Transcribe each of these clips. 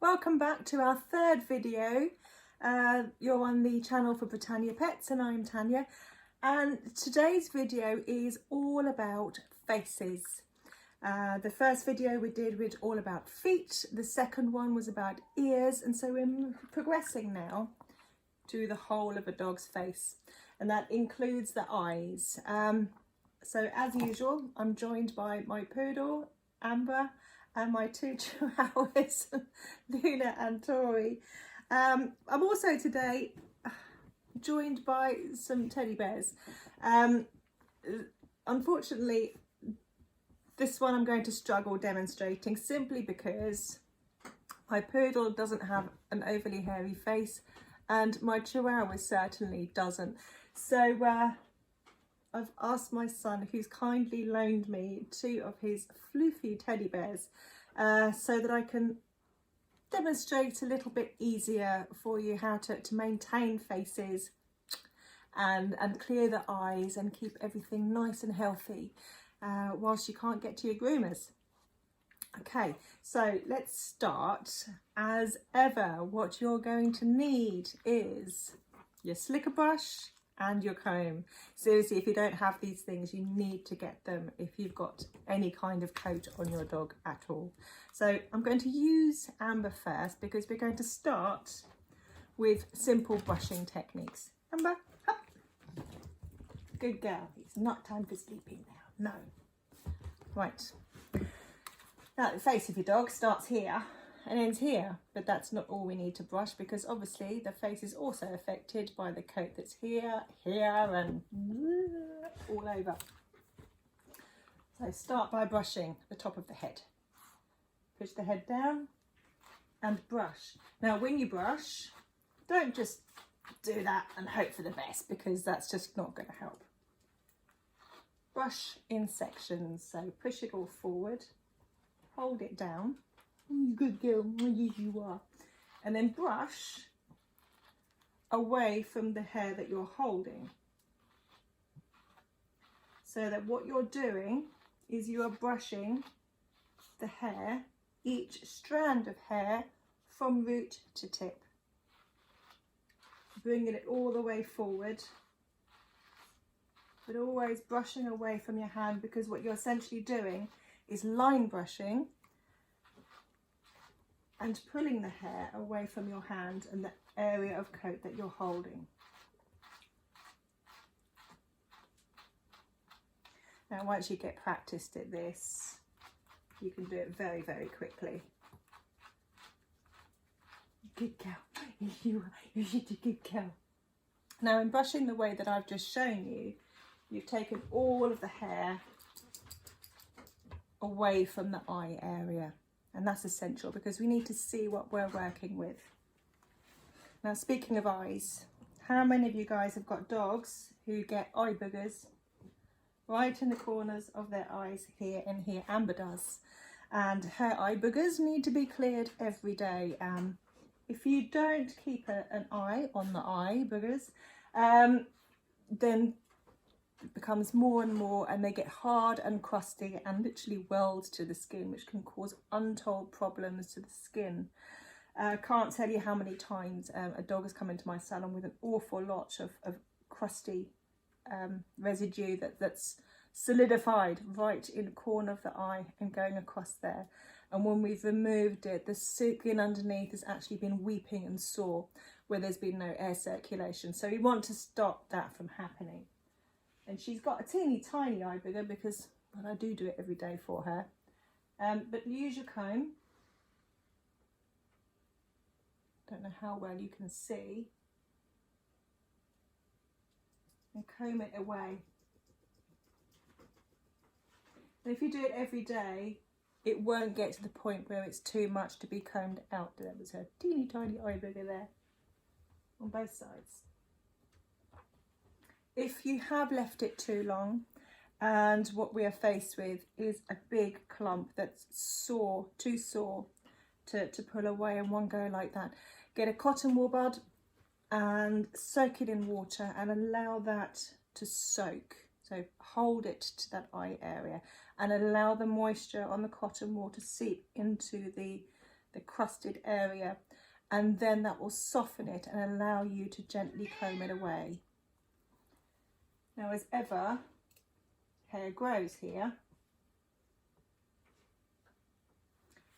welcome back to our third video. You're on the channel for Britannia Pets and I'm Tanya, and today's video is all about faces. The first video we did was all about feet, the second one was about ears, and so we're progressing now to the whole of a dog's face, and that includes the eyes. So as usual, I'm joined by my poodle, Amber, and my two chihuahuas, Luna and Tori. I'm also today joined by some teddy bears. Unfortunately, this one I'm going to struggle demonstrating simply because my poodle doesn't have an overly hairy face and my chihuahua certainly doesn't. So I've asked my son, who's kindly loaned me two of his floofy teddy bears, so that I can demonstrate a little bit easier for you how to maintain faces and clear the eyes and keep everything nice and healthy whilst you can't get to your groomers. Okay, so let's start. As ever, what you're going to need is your slicker brush and your comb. Seriously, if you don't have these things, you need to get them if you've got any kind of coat on your dog at all. So I'm going to use Amber first because we're going to start with simple brushing techniques. Amber, up. Good girl. It's not time for sleeping now. No. Right. Now the face of your dog starts here and ends here, but that's not all we need to brush because obviously the face is also affected by the coat that's here, here and all over. So start by brushing the top of the head. Push the head down and brush. Now when you brush, don't just do that and hope for the best because that's just not going to help. Brush in sections, so push it all forward, hold it down. Good girl, yes you are. And then brush away from the hair that you're holding. So that what you're doing is you are brushing the hair, each strand of hair from root to tip. Bringing it all the way forward, but always brushing away from your hand because what you're essentially doing is line brushing and pulling the hair away from your hand and the area of coat that you're holding. Now once you get practiced at this, you can do it very, very quickly. Good girl, you're such a good girl. Now in brushing the way that I've just shown you, you've taken all of the hair away from the eye area. And that's essential because we need to see what we're working with. Now speaking of eyes, how many of you guys have got dogs who get eye boogers right in the corners of their eyes here and here? Amber does. And her eye boogers need to be cleared every day. If you don't keep an eye on the eye boogers, then it becomes more and more and they get hard and crusty and literally weld to the skin, which can cause untold problems to the skin. Can't tell you how many times a dog has come into my salon with an awful lot of crusty residue that's solidified right in the corner of the eye and going across there. And when we've removed it, the skin underneath has actually been weeping and sore where there's been no air circulation. So we want to stop that from happening. And she's got a teeny tiny eye booger because, well, I do it every day for her. But use your comb. Don't know how well you can see. And comb it away. And if you do it every day, it won't get to the point where it's too much to be combed out. There was a teeny tiny eye booger there on both sides. If you have left it too long and what we are faced with is a big clump that's sore, too sore to pull away in one go like that, get a cotton wool bud and soak it in water and allow that to soak. So hold it to that eye area and allow the moisture on the cotton wool to seep into the the crusted area, and then that will soften it and allow you to gently comb it away. Now, as ever, hair grows here.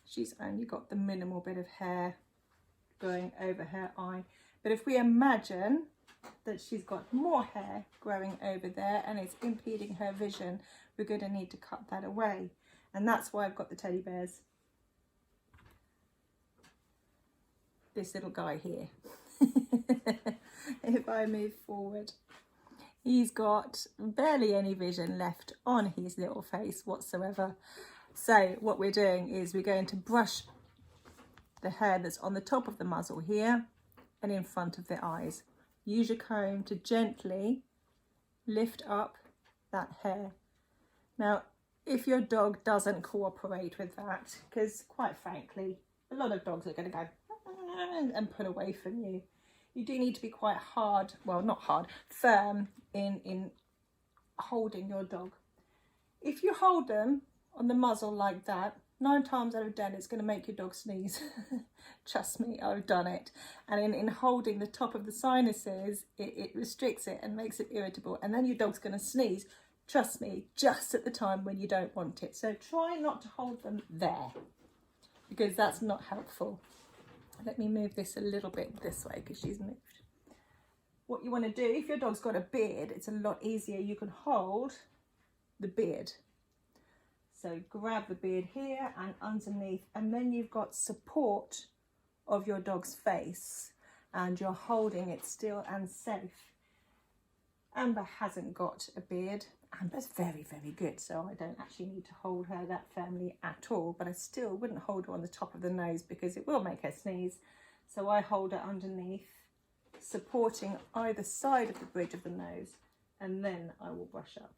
She's only got the minimal bit of hair going over her eye, but if we imagine that she's got more hair growing over there and it's impeding her vision, we're going to need to cut that away, and that's why I've got the teddy bears. This little guy here, if I move forward, he's got barely any vision left on his little face whatsoever. So what we're doing is we're going to brush the hair that's on the top of the muzzle here and in front of the eyes. Use your comb to gently lift up that hair. Now, if your dog doesn't cooperate with that, because quite frankly, a lot of dogs are going to go and pull away from you, you do need to be quite hard, well, not hard, firm in holding your dog. If you hold them on the muzzle like that, 9 times out of 10 it's going to make your dog sneeze. Trust me, I've done it. And in holding the top of the sinuses, it restricts it and makes it irritable, and then your dog's going to sneeze, trust me, just at the time when you don't want it. So try not to hold them there, because that's not helpful. Let me move this a little bit this way because she's moved. What you want to do, if your dog's got a beard, it's a lot easier. You can hold the beard. So grab the beard here and underneath, and then you've got support of your dog's face and you're holding it still and safe. Amber hasn't got a beard. Amber's very, very good, so I don't actually need to hold her that firmly at all, but I still wouldn't hold her on the top of the nose because it will make her sneeze. So I hold her underneath, supporting either side of the bridge of the nose, and then I will brush up.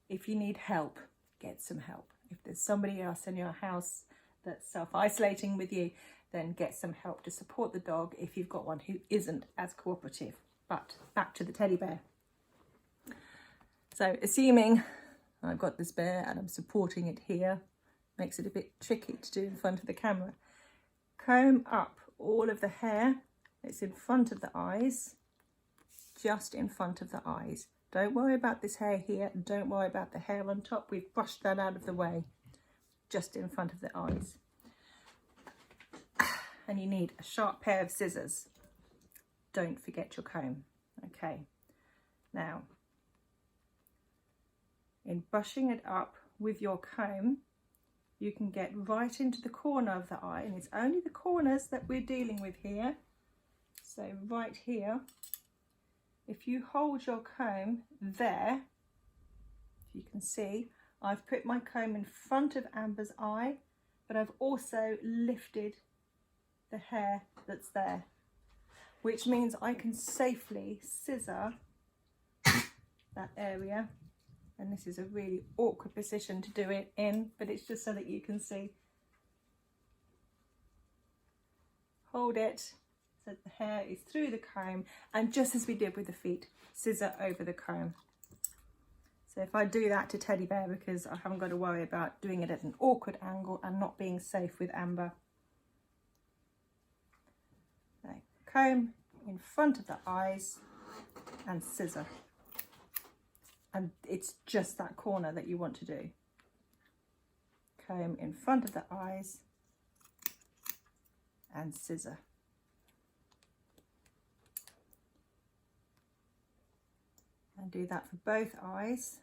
If you need help, get some help. If there's somebody else in your house that's self-isolating with you, then get some help to support the dog if you've got one who isn't as cooperative. But back to the teddy bear. So assuming I've got this bear and I'm supporting it here, makes it a bit tricky to do in front of the camera. Comb up all of the hair that's in front of the eyes, just in front of the eyes. Don't worry about this hair here, and don't worry about the hair on top. We've brushed that out of the way, just in front of the eyes. And you need a sharp pair of scissors. Don't forget your comb. Okay, now, in brushing it up with your comb, you can get right into the corner of the eye, and it's only the corners that we're dealing with here. So right here, if you hold your comb there, if you can see, I've put my comb in front of Amber's eye, but I've also lifted the hair that's there, which means I can safely scissor that area. And this is a really awkward position to do it in, but it's just so that you can see. Hold it so that the hair is through the comb, and just as we did with the feet, scissor over the comb. So if I do that to Teddy Bear, because I haven't got to worry about doing it at an awkward angle and not being safe with Amber. So, comb in front of the eyes and scissor. And it's just that corner that you want to do. Comb in front of the eyes and scissor. And do that for both eyes.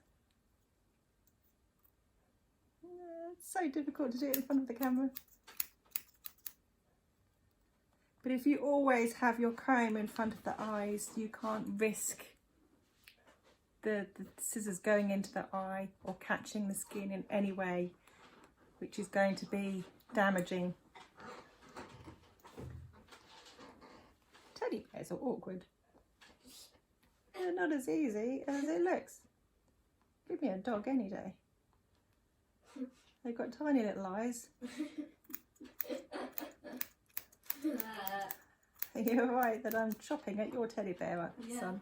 It's so difficult to do it in front of the camera. But if you always have your comb in front of the eyes, you can't risk the scissors going into the eye or catching the skin in any way, which is going to be damaging. Teddy bears are awkward. They're not as easy as it looks. Give me a dog any day. They've got tiny little eyes. You're right that I'm chopping at your teddy bear, yeah. son.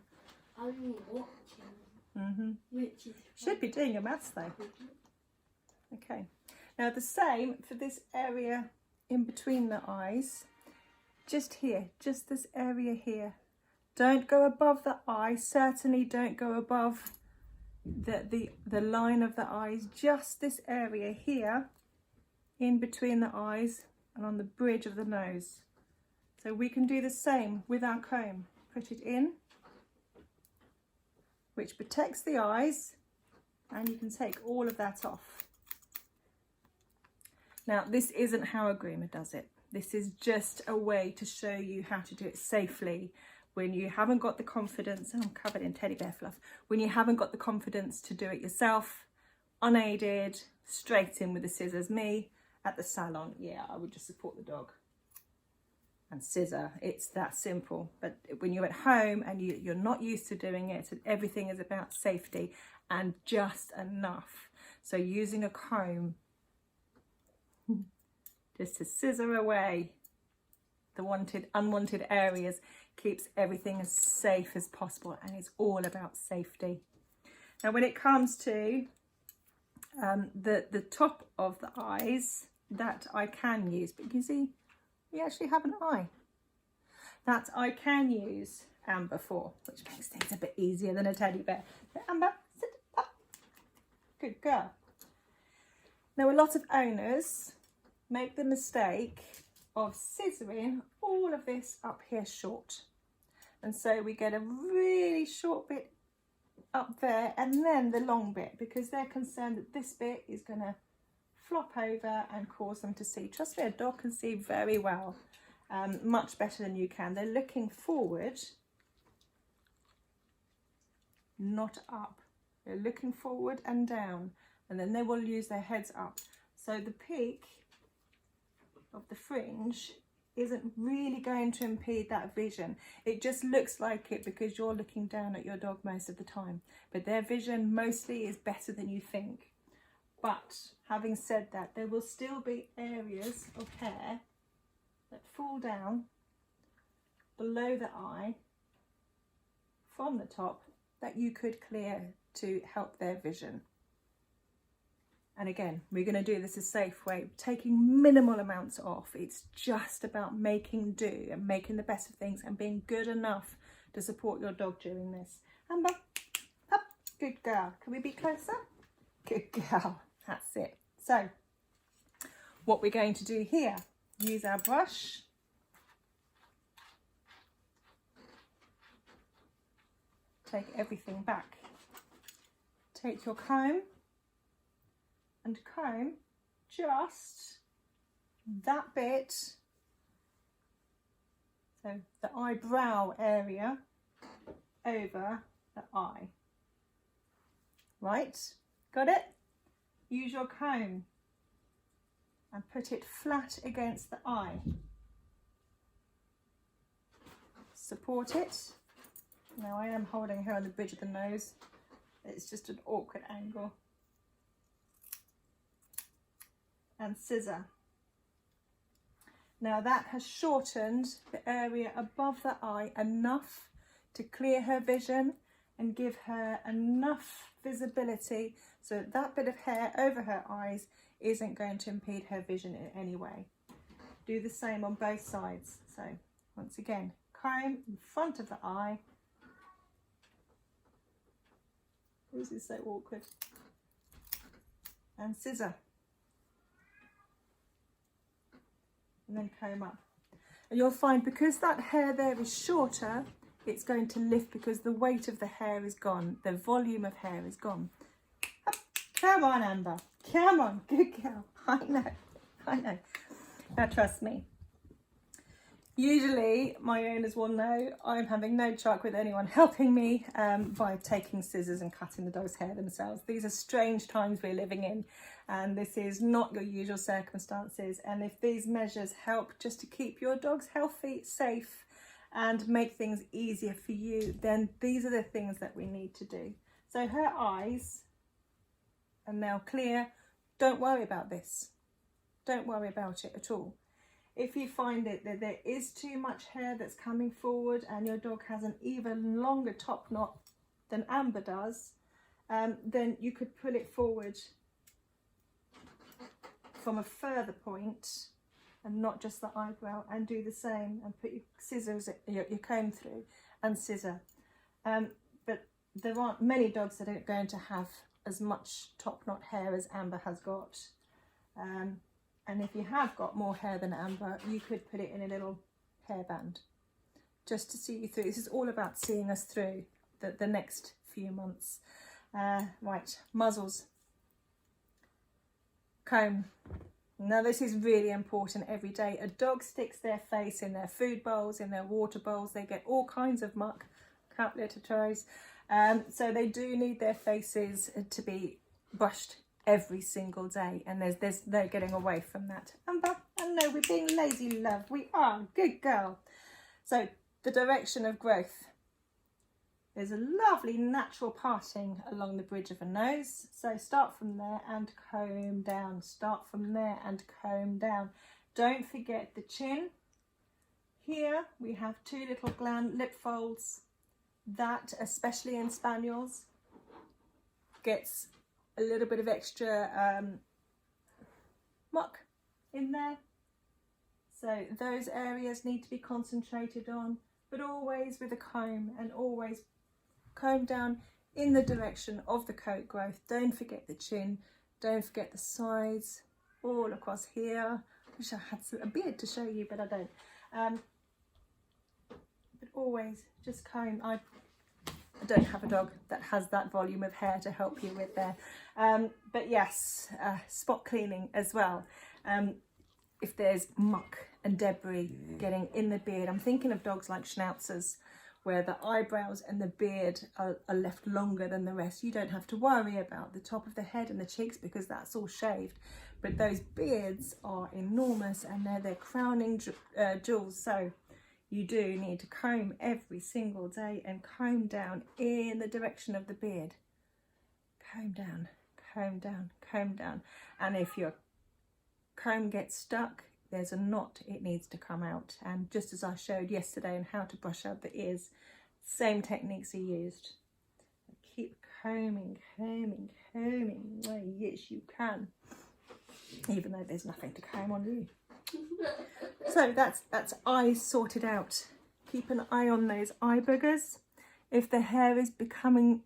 I'm watching. Mm-hmm. Which is Should be doing your maths though. Okay, Now the same for this area in between the eyes, just here, just this area here. Don't go above the eye, certainly don't go above the line of the eyes, just this area here in between the eyes and on the bridge of the nose. So we can do the same with our comb. Put it in, which protects the eyes, and you can take all of that off. Now this isn't how a groomer does it. This is just a way to show you how to do it safely when you haven't got the confidence, and I'm covered in teddy bear fluff, when you haven't got the confidence to do it yourself, unaided, straight in with the scissors. Me at the salon, yeah, I would just support the dog and scissor. It's that simple. But when you're at home and you're not used to doing it, and everything is about safety and just enough. So using a comb just to scissor away the unwanted areas keeps everything as safe as possible, and it's all about safety. Now when it comes to the top of the eyes, that I can use, but you see we actually have an eye that I can use Amber for, which makes things a bit easier than a teddy bear. So Amber, sit up. Good girl. Now a lot of owners make the mistake of scissoring all of this up here short, and so we get a really short bit up there and then the long bit, because they're concerned that this bit is going to flop over and cause them to see. Trust me, a dog can see very well, much better than you can. They're looking forward, not up. They're looking forward and down, and then they will use their heads up. So the peak of the fringe isn't really going to impede that vision. It just looks like it because you're looking down at your dog most of the time, but their vision mostly is better than you think. But having said that, there will still be areas of hair that fall down below the eye from the top that you could clear to help their vision. And again, we're going to do this a safe way, taking minimal amounts off. It's just about making do and making the best of things and being good enough to support your dog during this. Amber, up, good girl. Can we be closer? Good girl, that's it. So what we're going to do here, use our brush. Take everything back. Take your comb and comb just that bit, so the eyebrow area over the eye. Right, got it? Use your comb and put it flat against the eye. Support it. Now I am holding her on the bridge of the nose. It's just an awkward angle. And scissor. Now that has shortened the area above the eye enough to clear her vision and give her enough visibility so that bit of hair over her eyes isn't going to impede her vision in any way. Do the same on both sides. So once again, comb in front of the eye. This is so awkward. And scissor. And then comb up, and you'll find because that hair there is shorter, it's going to lift because the weight of the hair is gone, the volume of hair is gone. Up. Come on, Amber, come on, good girl. I know. Now trust me, usually my owners will know I'm having no truck with anyone helping me by taking scissors and cutting the dog's hair themselves. These are strange times we're living in, and this is not your usual circumstances. And if these measures help just to keep your dogs healthy, safe, and make things easier for you, then these are the things that we need to do. So her eyes are now clear. Don't worry about this. Don't worry about it at all. If you find it that there is too much hair that's coming forward and your dog has an even longer top knot than Amber does, then you could pull it forward from a further point and not just the eyebrow, and do the same and put your scissors, your comb through and scissor. But there aren't many dogs that are going to have as much top knot hair as Amber has got. And if you have got more hair than Amber, you could put it in a little hairband just to see you through. This is all about seeing us through the next few months. Right, muzzles. Comb. Now this is really important every day. A dog sticks their face in their food bowls, in their water bowls. They get all kinds of muck, cat litter trays. So they do need their faces to be brushed every single day, and there's no getting away from that. Amber, I know we're being lazy, love. We are. Good girl. So the direction of growth. There's a lovely natural parting along the bridge of a nose. So start from there and comb down. Start from there and comb down. Don't forget the chin. Here we have two little gland lip folds. That, especially in spaniels, gets a little bit of extra muck in there. So those areas need to be concentrated on, but always with a comb, and always comb down in the direction of the coat growth. Don't forget the chin, don't forget the sides, all across here. I wish I had a beard to show you, but I don't. But always just comb. I don't have a dog that has that volume of hair to help you with there. But yes, spot cleaning as well. If there's muck and debris getting in the beard, I'm thinking of dogs like schnauzers, where the eyebrows and the beard are left longer than the rest. You don't have to worry about the top of the head and the cheeks because that's all shaved. But those beards are enormous, and they're their crowning jewels. So you do need to comb every single day and comb down in the direction of the beard. Comb down, comb down, comb down. And if your comb gets stuck, there's a knot, it needs to come out. And just as I showed yesterday on how to brush out the ears, same techniques are used. Keep combing, combing, combing. Oh, yes, you can. Even though there's nothing to comb on you. So that's eyes sorted out. Keep an eye on those eye boogers. If the hair is becoming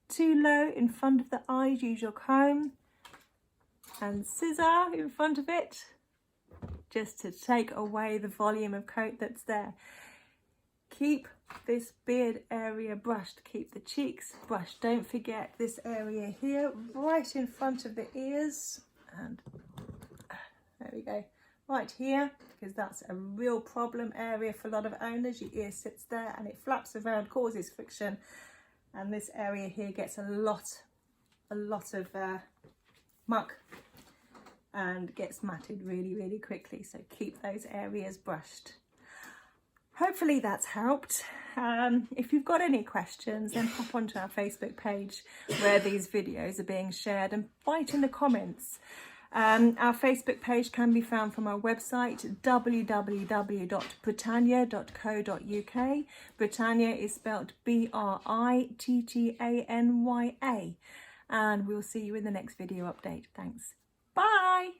too low in front of the eyes, use your comb and scissor in front of it, just to take away the volume of coat that's there. Keep this beard area brushed, keep the cheeks brushed. Don't forget this area here, right in front of the ears. And there we go, right here, because that's a real problem area for a lot of owners. Your ear sits there and it flaps around, causes friction. And this area here gets a lot of muck and gets matted really, really quickly. So keep those areas brushed. Hopefully that's helped. If you've got any questions, then hop onto our Facebook page where these videos are being shared and write in the comments. Our Facebook page can be found from our website, www.britannia.co.uk. Britannia is spelled Brittanya. And we'll see you in the next video update. Thanks. Bye.